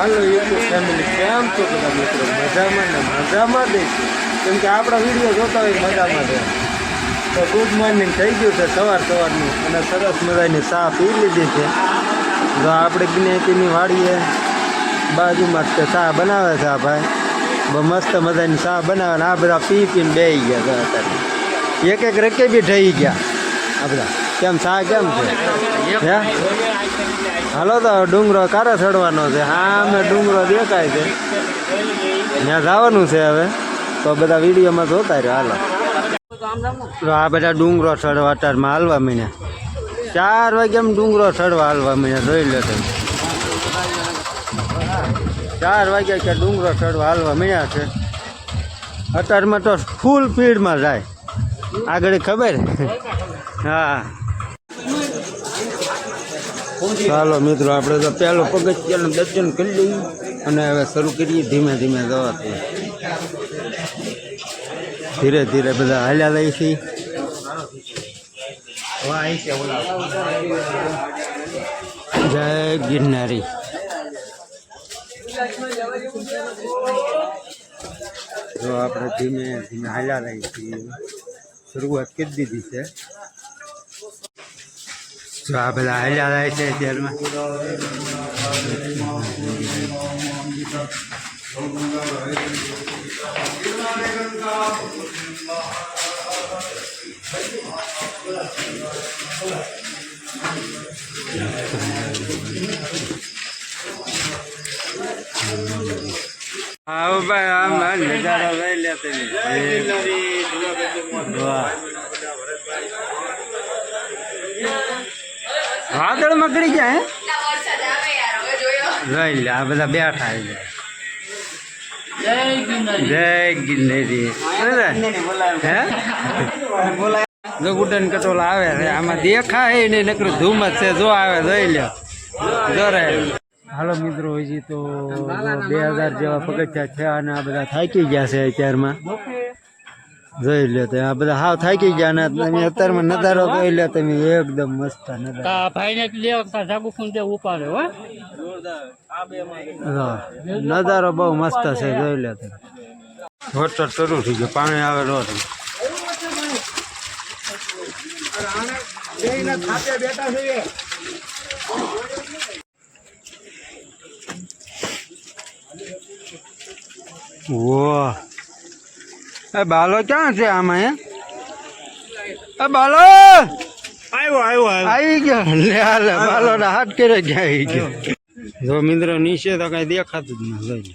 હાલો YouTube family કેમ છો બધા મિત્રો? મજામાં ને મજામાં દે છે, કેમ કે આપણા વિડીયો જોતા હોય મજામાં દે. તો ગુડ મોર્નિંગ થઈ ગયું છે સવારનું, અને સરસ મજાની ચા પી લીધી છે. જો આપણે જ્ઞાતિની વાડીએ બાજુમાં જ ચા બનાવે છે આ ભાઈ, બહુ મસ્ત મજાની ચા બનાવે ને આ બધા પીને બેસી ગયા અત્યારે. એક રકે બી થઈ ગયા આ બધા. કેમ ચા કેમ છે હે? હાલો તો ડુંગરો કારે ચડવાનો છે. હા અમે ડુંગરો દેખાય છે, ત્યાં જવાનું છે હવે. તો બધા વિડીયોમાં જોતા રહ્યો. હાલો આ બધા ડુંગરો ચડવા અત્યારમાં હાલવા મીણ્યા. 4 વાગ્યામાં ડુંગરો ચડવા હાલવા મીણ્યા. જોઈ લો તમે, 4 વાગ્યા કે ડુંગરો ચડવા હાલવા મીણ્યા છે. અત્યારમાં તો ફૂલ સ્પીડમાં જાય. આગળ ખબર? હા ચાલો મિત્રો, આપણે તો પહેલો પગથિયાનું દર્શન કરી લઈએ અને હવે શરૂ કરીએ ધીમે ધીમે જવાથી. ધીરે ધીરે બધા હાલ્યા લઈ છીએ. જય ગિરનારી. જો આપણે ધીમે ધીમે હાલ્યા લઈ છીએ. શરૂઆત કરી દીધી છે. જો આ બધા હાલ્યા જાય છે અત્યારમાં. હા ભાઈ, આમ નજારો લઈ લેતે. વાદળ મકડી ગયા હે. જોઈ લે આ બધા બેઠા. જય ગિરનારી. હે જો ગુડન કટોલા આવે છે, આમાં દેખાય ને નકરું ધુમ્મસ છે. જો આવે જોઈ લે. જો રે હાલો મિત્રો, હજી તો 2000 જેવા પગથિયા છે અને આ બધા થાકી ગયા છે અત્યારમાં. જોઈ લે તો આ બધા હાવ થાકી ગયા ને તમે અત્યારમાં નજારો જોઈ લે તમે. એકદમ મસ્ત નજારો બહુ મસ્ત છે. જોઈ લે તમે. વરસાદ શરૂ થઈ ગયો, પાણી આવે રો. વાહ, એ બાલો ક્યાં છે આમાં? હે બાલો આવી ગયો. લે બાલો ના હાથ કરે ગયા આવી ગયો. જો મિત્રો નીચે તો કઈ દેખાતું જ ના. જોઈ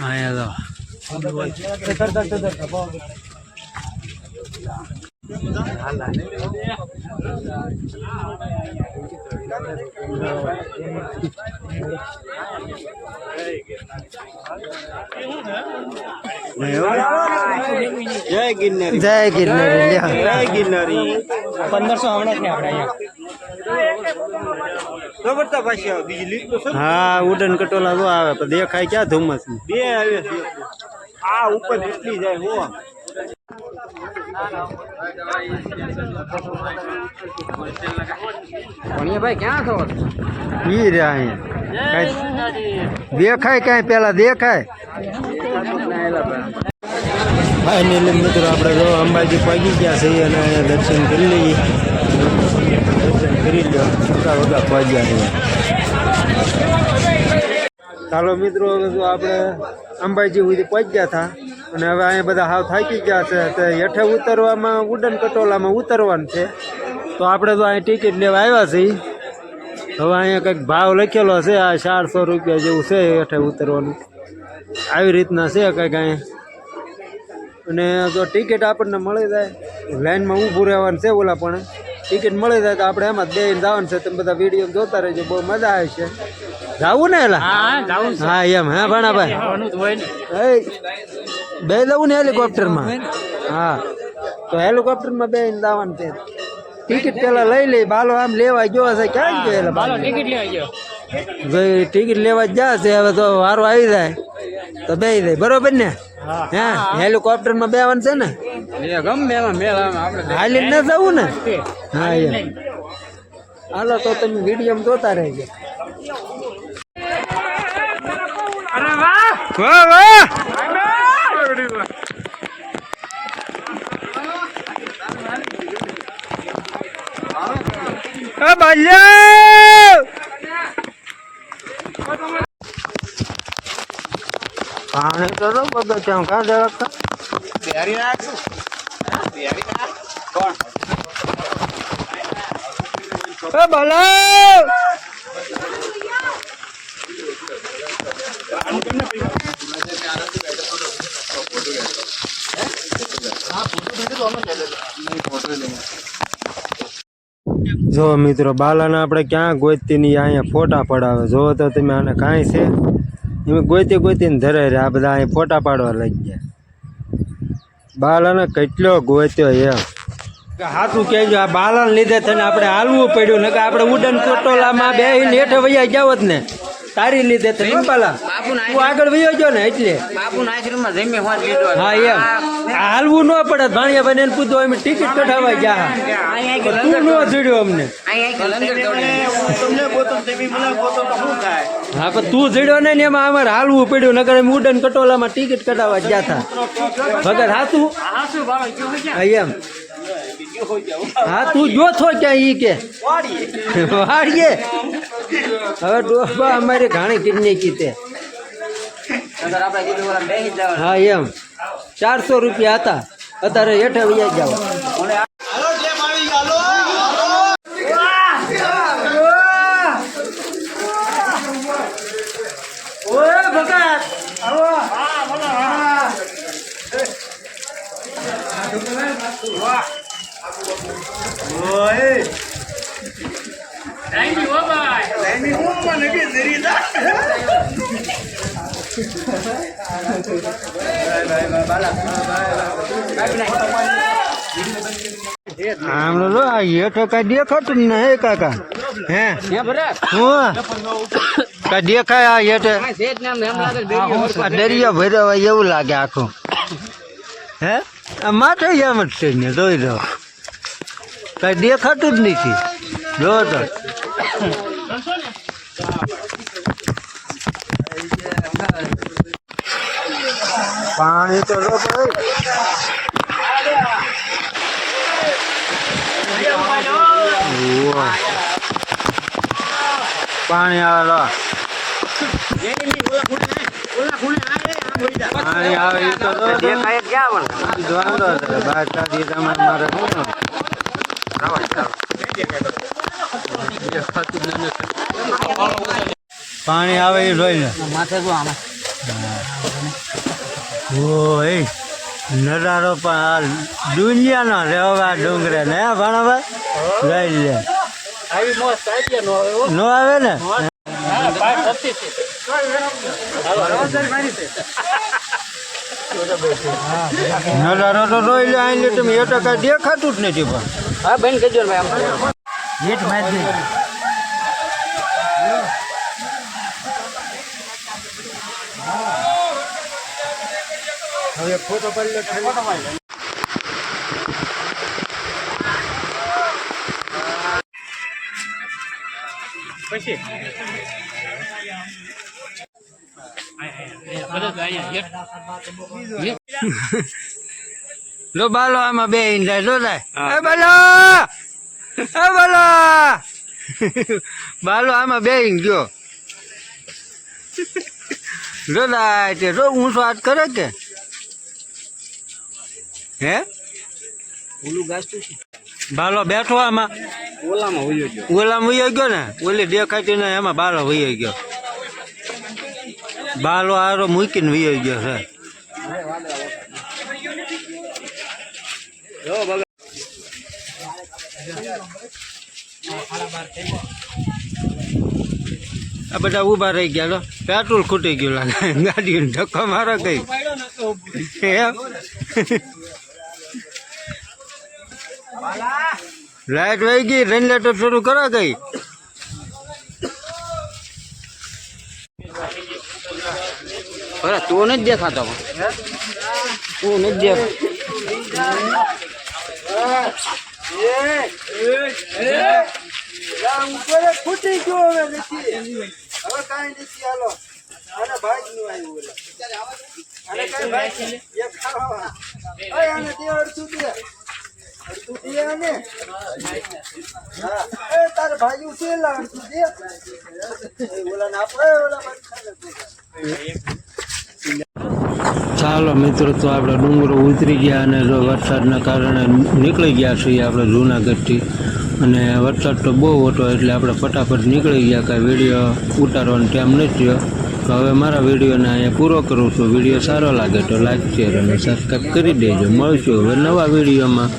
અહીંયા જય ગિરનારી. જય ગિરનારી. જય ગિરનારી. 1500 હા ઉડન કટોલા તો આવે પણ દેખાય ક્યાં ધુમ્મસ. બે આવે છે આ ઉપર એટલી જાય. હો ભાઈ ક્યાં છો? ઈ રે અહીંયા દેખાય કઈ પેલા દેખાય. ફાઇનલી મિત્રો આપણે જો અંબાજી પહોંચી ગયા છીએ અને અહીંયા દર્શન કરી લઈએ. દર્શન કરી લો. વગા પહોંચ્યા છીએ. ચાલો મિત્રો, જો આપણે અંબાજી સુધી પહોંચ્યા હતા અને હવે અહીંયા બધા હાવ થાકી ગયા છે. તો હેઠે ઉતરવામાં ઉડન કટોલામાં ઉતરવાનું છે. તો આપણે તો અહીં ટિકિટ લેવા આવ્યા છીએ. હવે અહીંયા કંઈક ભાવ લખેલો છે, આ 400 રૂપિયા જેવું છે હેઠે ઉતરવાનું. આવી રીતના છે કંઈક અહીંયા. અને જો ટિકિટ આપણને મળી જાય, લાઈનમાં ઊભું રહેવાનું છે. ઓલા પણ ટિકિટ મળી જાય તો આપણે એમાં જ બેસીને જવાનું છે. તમે બધા વિડીયો જોતા રહેજો, બહુ મજા આવે છે. જાવું ને એલા? હા એમ. હા ભાણાભાઈ બે જવું ને હેલિકોપ્ટરમાં? હા તો હેલિકોપ્ટરમાં બેસીને જવાનું છે. ટિકિટ પેલા લઈ લઈ. બાલો આમ લેવા ગયો છે. ક્યાં ગયો? બાલો ટિકિટ લેવા ગયો. ભાઈ ટિકિટ લેવા જ જશે. હવે તો વારો આવી જાય તો બેસી જાય. બરોબર ને? હા હેલિકોપ્ટરમાં બેવાનું છે ને? ગમે એમાં મેળા આપણે હાલીને ન જવું ને? હા એમ. હાલો તો તમે વિડીયો જોતા રહેજો. વાહ વાહ પાણી કરો બધો ત્યાં કાં દેવા જો મિત્રો બાલાને આપણે ક્યાં ગોતતી ની અહીંયા ફોટા પડાવે. જો તો તમે આને કાંઈ છે એમ ગોતીને ધરે રે. આ બધા અહીંયા ફોટા પાડવા લાગી ગયા. બાલાને કેટલો ગોત્યો એમ હાથું કહેજો. આ બાલાને લીધે થઈને આપણે હાલવું પડ્યું ને કે આપણે ઉડન ચોટોલામાં બેહીને હેઠે વૈયા જાવત ને તારી લીધે તો બાલા તું આગળ વયો ગયો ને એટલે હા એમ હાલવું ન પડે. ભાણિયા ભાઈ ને પૂછો અમે ટિકિટ કઢાવવા ગયા તું ન જોડ્યો અમને. હા પણ તું જોડ્યો ને એમાં અમારે હાલવું પડ્યું નગર અમે ઉડન કટોલામાં ટિકિટ કઢાવવા ગયા હતા વગર હાથું એમ. હા તું જો છો ક્યાં ઈ કે વાડીએ હવે ડોબા અમારી ઘણી કિડની કીતે હા એમ 400 રૂપિયા હતા અત્યારે હેઠે વૈયા જાવ. હેઠો કઈ દેખાતું ને હે કાકા હે કઈ દેખાય આ હેઠે દરિયા ભર્યો હોય એવું લાગે આખું હે માથે એમ જ છે ને જોઈ દો કઈ દેખાતું જ નથી જો તો પાણી તો રો ભાઈ પાણી આવે લો પાણી આવે તો પાણી આવે એ જોઈ લે ઓય નજારો પણ દુનિયાનો રહેવા ડુંગરે ને ભણાભાઈ લઈ લે નો આવે ને નજારો તો જોઈ લે અહીં લે તમે એ તો કઈ દેખાતું જ નથી પણ હા બેન કહેજો હવે ફોટો પડી લે પછી લો બાલો આમાં બે ઇન જાય જો જાય બાલો બાલો બાલો આમાં બે ઇન ગયો જો જાય તે જો ઊંચો હાથ કરે કે હે ઓલું ગાસ્તું છે બાલો બેઠો આમાં ઓલામાં વયો ગયો ને ઓલી દેખાતી ને એમાં બાલો વયો ગયો બાલો આરો મૂકીને વયો ગયો છે આ બધા ઉભા રહી ગયા પેટ્રોલ ખૂટી ગયું લાગે ગાડી ધક્કો મારો કઈ લાઈટ વહી ગઈ રેનલેટર શરૂ કરો કઈ તું નથી દેખાતો તું નથી દેખાતો ફૂટી ગયો હવે નથી હવે કાંઈ નથી હાલો આને ભાગ નું આવ્યું બોલે આને કાંઈ ભાગ એક ખાવા ઓય આને દે અડધું દે આને હા એ તારે ભાગ્યું છે લા અડધું દે ઓલા ના આપણે ઓલા ચાલો મિત્રો તો આપણે ડુંગરો ઉતરી ગયા અને જો વરસાદના કારણે નીકળી ગયા છીએ આપણે જૂનાગઢથી અને વરસાદ તો બહુ હતો એટલે આપણે ફટાફટ નીકળી ગયા કાંઈ વિડીયો ઉતારવાનો ટાઈમ નથી થયો તો હવે મારા વિડીયોને અહીંયા પૂરો કરું છું વિડીયો સારો લાગે તો લાઈક શેર અને સબસ્ક્રાઈબ કરી દેજો મળશું હવે નવા વિડીયોમાં